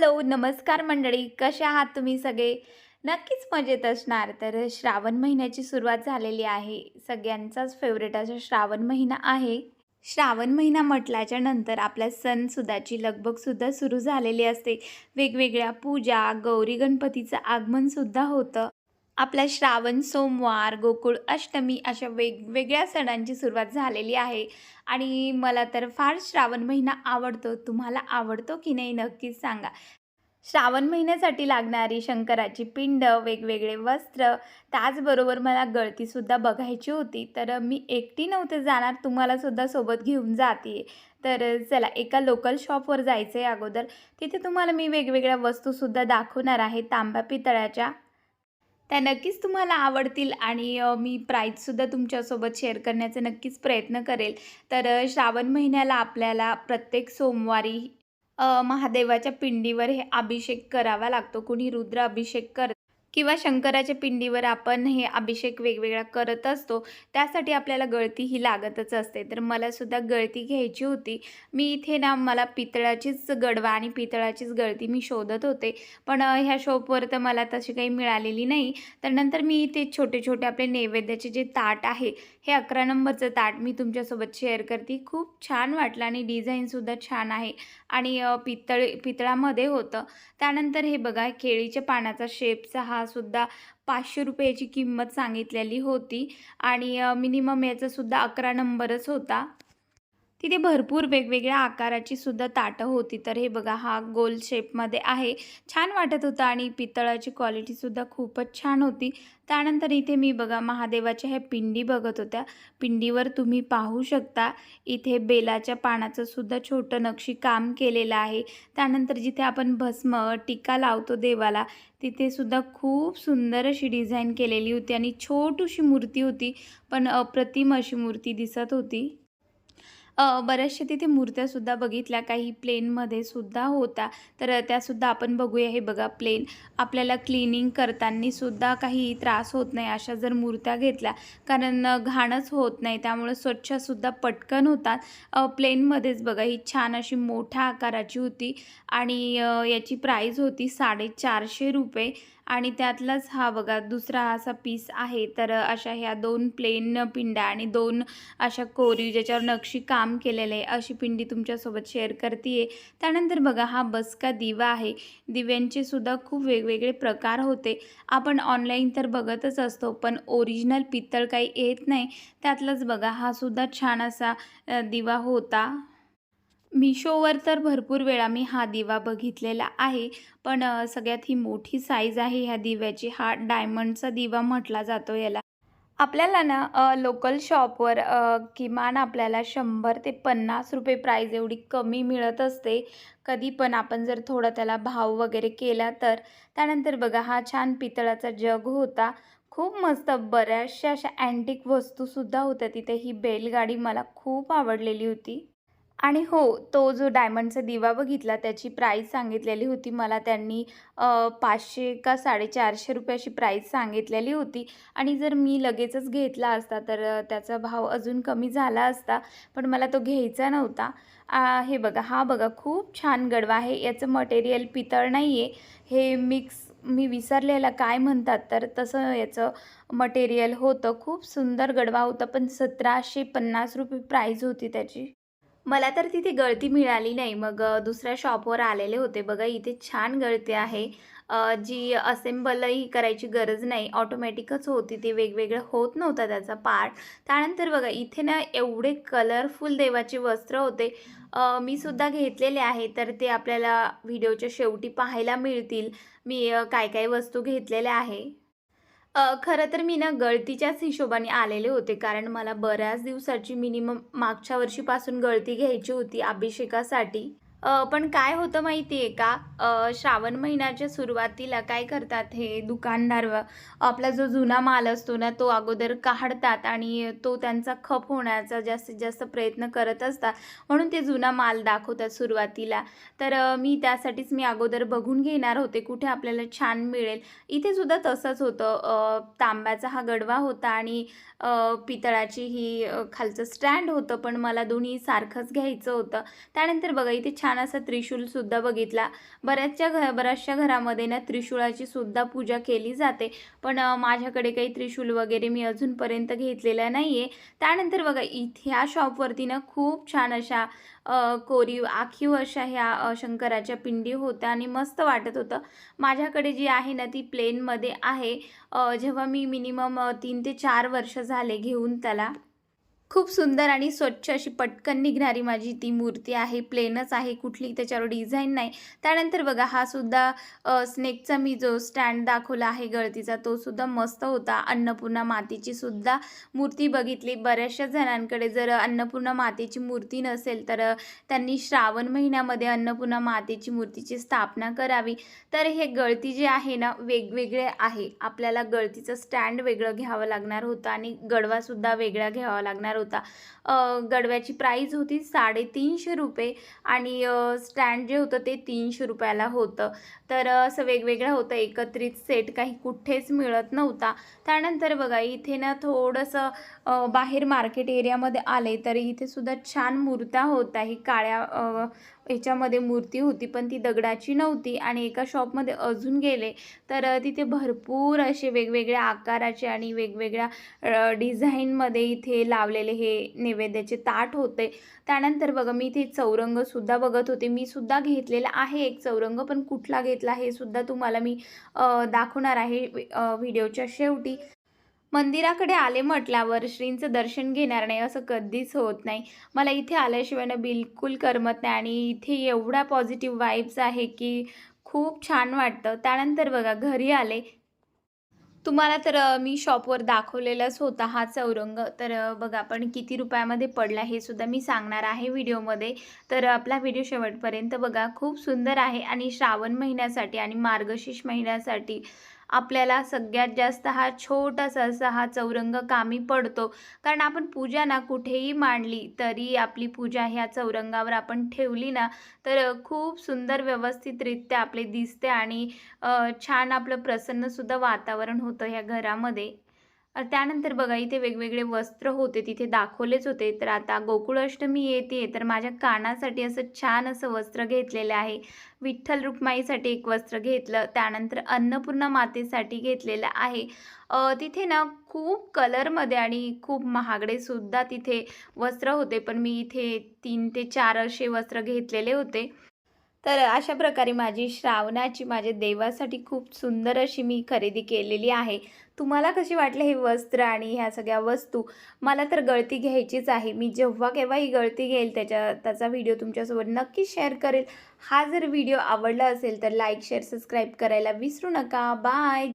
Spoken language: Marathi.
हॅलो, नमस्कार मंडळी. कसे आहात तुम्ही सगळे? नक्कीच मजेत असणार. तर श्रावण महिन्याची सुरुवात झालेली आहे. सगळ्यांचाच फेवरेट असा श्रावण महिना आहे. श्रावण महिना म्हटल्याच्या नंतर आपल्या सणसुदाची लगबगसुद्धा सुरू झालेली असते. वेगवेगळ्या पूजा, गौरी गणपतीचं आगमनसुद्धा होतं. आपल्या श्रावण सोमवार, गोकुळ अष्टमी अशा वेगवेगळ्या सणांची सुरुवात झालेली आहे आणि मला तर फार श्रावण महिना आवडतो. तुम्हाला आवडतो की नाही नक्कीच सांगा. श्रावण महिन्यासाठी लागणारी शंकराची पिंड, वेगवेगळे वस्त्र, त्याचबरोबर मला गळतीसुद्धा बघायची होती. तर मी एकटी नव्हते जाणार, तुम्हालासुद्धा सोबत घेऊन जाते तर चला एका लोकल शॉपवर जायचं आहे अगोदर. तिथे तुम्हाला मी वेगवेगळ्या वस्तूसुद्धा दाखवणार आहे तांब्या पितळाच्या. त्या नक्कीच तुम्हाला आवडतील आणि मी प्राईजसुद्धा तुमच्यासोबत शेअर करण्याचा नक्कीच प्रयत्न करेल. तर श्रावण महिन्याला आपल्याला प्रत्येक सोमवारी महादेवाच्या पिंडीवर हे अभिषेक करावा लागतो. कुणी रुद्र अभिषेक किंवा शंकराच्या पिंडीवर आपण हे अभिषेक वेगवेगळा करत असतो. त्यासाठी आपल्याला गळती ही लागतच असते. तर मला सुद्धा गळती घ्यायची होती. मी इथे ना मला पितळाचीच गडवा आणि पितळाचीच गळती मी शोधत होते. पण ह्या शॉपवर तर मला तशी काही मिळालेली नाही. तर नंतर मी इथे छोटे-छोटे आपले नैवेद्याचे जे ताट आहे, हे 11 नंबरचं ताट मी तुमच्यासोबत शेअर करते. खूप छान वाटलं आणि डिझाईनसुद्धा छान आहे आणि पितळामध्ये होतं. त्यानंतर हे बघा केळीच्या पानाचा शेपचा हा सुद्धा ₹500 याची किंमत सांगितलेली होती आणि मिनिमम याचा सुद्धा 11 नंबरच होता. तिथे भरपूर वेगवेगळ्या आकाराची सुद्धा ताटं होती. तर हे बघा हा गोल शेपमध्ये आहे. छान वाटत होतं आणि पितळाची क्वालिटीसुद्धा खूपच छान होती. त्यानंतर इथे मी बघा महादेवाच्या ह्या पिंडी बघत होत्या. पिंडीवर तुम्ही पाहू शकता इथे बेलाच्या पानाचं सुद्धा छोटं नक्षीकाम केलेलं आहे. त्यानंतर जिथे आपण भस्म, टीका लावतो देवाला, तिथे सुद्धा खूप सुंदर अशी डिझाईन केलेली होती आणि छोटीशी मूर्ती होती, पण अप्रतिम अशी मूर्ती दिसत होती. बऱ्याचशा तिथे मूर्त्यासुद्धा बघितल्या, काही प्लेनमध्ये सुद्धा होत्या. तर त्यासुद्धा आपण बघूया. हे बघा प्लेन आपल्याला क्लीनिंग करताना सुद्धा काही त्रास होत नाही अशा जर मूर्त्या घेतल्या, कारण घाणच होत नाही, त्यामुळे स्वच्छसुद्धा पटकन होतात. प्लेनमध्येच बघा ही छान अशी मोठ्या आकाराची होती आणि याची प्राईज होती ₹450 आणि त्यातलाच हा बघा दुसरा असा पीस आहे. तर अशा ह्या 2 प्लेन पिंड्या आणि 2 अशा कोरीव ज्याच्यावर नक्षी काम केलेलं आहे अशी पिंडी तुमच्यासोबत शेअर करते आहे. त्यानंतर बघा हा बसका दिवा आहे. दिव्यांचे सुद्धा खूप वेगवेगळे प्रकार होते. आपण ऑनलाईन तर बघतच असतो, पण ओरिजिनल पितळ काही येत नाही. त्यातलंच बघा हा सुद्धा छान असा दिवा होता. मिशोवर तर भरपूर वेळा मी हा दिवा बघितलेला आहे, पण सगळ्यात ही मोठी साईज आहे ह्या दिव्याची. हा डायमंडचा दिवा म्हटला जातो याला. आपल्याला ना लोकल शॉपवर किमान आपल्याला ₹100 ते ₹50 प्राईज एवढी कमी मिळत असते. कधी पण आपण जर थोडा त्याला भाव वगैरे केला तर. त्यानंतर बघा हा छान पितळाचा जग होता. खूप मस्त बऱ्याचशा अशा अँटिक वस्तूसुद्धा होत्या तिथे. ही बैलगाडी मला खूप आवडलेली होती. आणि हो, तो जो डायमंडचा दिवा बघितला त्याची प्राईस सांगितलेली होती मला त्यांनी 500 का ₹450 अशी प्राईस सांगितलेली होती आणि जर मी लगेचच घेतला असता तर त्याचा भाव अजून कमी झाला असता, पण मला तो घ्यायचा नव्हता. हे बघा, हा बघा खूप छान गडवा आहे. याचं मटेरियल पितळ नाही आहे. हे मिक्स मी विसरलेला काय म्हणतात तर तसं याचं मटेरियल होतं. खूप सुंदर गडवा होता, पण ₹1750 प्राईज होती त्याची. मला तर तिथे गळती मिळाली नाही. मग दुसऱ्या शॉपवर आलेले होते. बघा इथे छान गळती आहे. जी असेंबलही करायची गरज नाही. ऑटोमॅटिकच होती. ते वेगवेगळं होत नव्हता त्याचा पार्ट. त्यानंतर बघा इथे ना एवढे कलरफुल देवाचे वस्त्र होते. मी सुद्धा घेतलेले आहे. तर ते आपल्याला व्हिडिओच्या शेवटी पाहायला मिळतील. मी काय-काय वस्तू घेतलेल्या आहे. खरं तर मी ना गळतीच्याच हिशोबाने आलेले होते, कारण मला बऱ्याच दिवसाची मिनिमम मागच्या वर्षीपासून गळती घ्यायची होती अभिषेकासाठी. पण काय होतं माहिती आहे का, श्रावण महिन्याच्या सुरुवातीला काय करतात हे दुकानदार आपला जो जुना माल असतो ना तो अगोदर काढतात आणि तो त्यांचा खप होण्याचा जास्तीत जास्त प्रयत्न करत असतात, म्हणून ते जुना माल दाखवतात सुरुवातीला. तर त्यासाठीच मी अगोदर बघून घेणार होते कुठे आपल्याला छान मिळेल. इथे सुद्धा तसंच होतं. तांब्याचा हा गडवा होता आणि पितळाची ही खालचं स्टँड होतं, पण मला दोन्ही सारखंच घ्यायचं होतं. त्यानंतर बघा इथे छान छान असा त्रिशूलसुद्धा बघितला. बऱ्याचशा घरामध्ये ना त्रिशूळाची सुद्धा पूजा केली जाते, पण माझ्याकडे काही त्रिशूल वगैरे मी अजूनपर्यंत घेतलेलं नाही आहे. त्यानंतर बघा इथे ह्या शॉपवरती ना खूप छान अशा कोरीव आखीव अशा ह्या शंकराच्या पिंडी होत्या आणि मस्त वाटत होतं. माझ्याकडे जी आहे ना ती प्लेनमध्ये आहे. जेव्हा मी मिनिमम 3 ते 4 वर्ष झाले घेऊन त्याला. खूप सुंदर आणि स्वच्छ अशी पटकन निघणारी माझी ती मूर्ती आहे. प्लेनच आहे, कुठली त्याच्यावर डिझाईन नाही. त्यानंतर बघा हा सुद्धा स्नेकचा मी जो स्टँड दाखवला आहे गळतीचा, तो सुद्धा मस्त होता. अन्नपूर्णा मातेची सुद्धा मूर्ती बघितली. बऱ्याचशा जणांकडे जर अन्नपूर्णा मातेची मूर्ती नसेल तर त्यांनी श्रावण महिन्यामध्ये अन्नपूर्णा मातेची मूर्तीची स्थापना करावी. तर हे गळती जे आहे ना वेगवेगळे आहे. आपल्याला गळतीचं स्टँड वेगळं घ्यावं लागणार होतं आणि गडवासुद्धा वेगळा घ्यावा लागणार होता. गडव्याची प्राईज होती ₹350 आणि स्टँड जे होतं ते ₹300 होतं. तर असं वेगवेगळं होतं, एकत्रित सेट काही कुठेच मिळत नव्हता. त्यानंतर बघा इथे ना थोडंसं बाहेर मार्केट एरियामध्ये आले तर इथे सुद्धा छान मूर्त्या होत्या. ही काळ्या ह्याच्यामध्ये मूर्ती होती, पण ती दगडाची नव्हती. आणि एका शॉपमध्ये अजून गेले तर तिथे भरपूर असे वेगवेगळ्या आकाराचे आणि वेगवेगळ्या डिझाईनमध्ये इथे लावलेले हे नैवेद्याचे ताट होते. त्यानंतर बघा मी इथे चौरंगसुद्धा बघत होते. मी सुद्धा घेतलेला आहे एक चौरंग, पण कुठला घेतला हे सुद्धा तुम्हाला मी दाखवणार आहे व्हिडिओच्या शेवटी. मंदिराकडे आले म्हटल्यावर श्रींचं दर्शन घेणार नाही असं कधीच होत नाही. मला इथे आल्याशिवाय ना बिलकुल करमत नाही आणि इथे एवढ्या पॉझिटिव्ह वाइब्स आहे की खूप छान वाटतं. त्यानंतर बघा घरी आले. तुम्हाला तर मी शॉपवर दाखवलेलाच होता हा चौरंग. तर बघा पण किती रुपयामध्ये पडला हे सुद्धा मी सांगणार आहे व्हिडिओमध्ये. तर आपला व्हिडिओ शेवटपर्यंत बघा. खूप सुंदर आहे आणि श्रावण महिन्यासाठी आणि मार्गशीर्ष महिन्यासाठी आपल्याला सगळ्यात जास्त हा छोटासा असा हा चौरंग कामी पडतो. कारण आपण पूजा ना कुठेही मांडली तरी आपली पूजा ह्या चौरंगावर आपण ठेवली ना तर खूप सुंदर व्यवस्थितरित्या आपले दिसते आणि छान आपलं प्रसन्नसुद्धा वातावरण होतं ह्या घरामध्ये. त्यानंतर बघा इथे वेगवेगळे वस्त्र होते, तिथे दाखवलेच होते. तर आता गोकुळाष्टमी येते तर माझ्या कानासाठी असं छान असं वस्त्र घेतलेलं आहे. विठ्ठल रुक्माईसाठी एक वस्त्र घेतलं. त्यानंतर अन्नपूर्णा मातेसाठी घेतलेलं आहे. तिथे ना खूप कलरमध्ये आणि खूप महागडे सुद्धा तिथे वस्त्र होते, पण मी इथे 3 ते 4 असे वस्त्र घेतलेले होते. तर अशा प्रकारे माझी श्रावणाची माझ्या देवासाठी खूप सुंदर अशी मी खरेदी केलेली आहे. तुम्हाला कशी वाटले हे वस्त्र आणि ह्या सगळ्या वस्तू? मला तर गळती घ्यायचीच आहे. मी जेव्हा केव्हा ही गळती घेईल त्याचा व्हिडिओ तुमच्यासोबत नक्की शेअर करेल. हा जर व्हिडिओ आवडला असेल तर लाईक, शेअर, सबस्क्राईब करायला विसरू नका. बाय.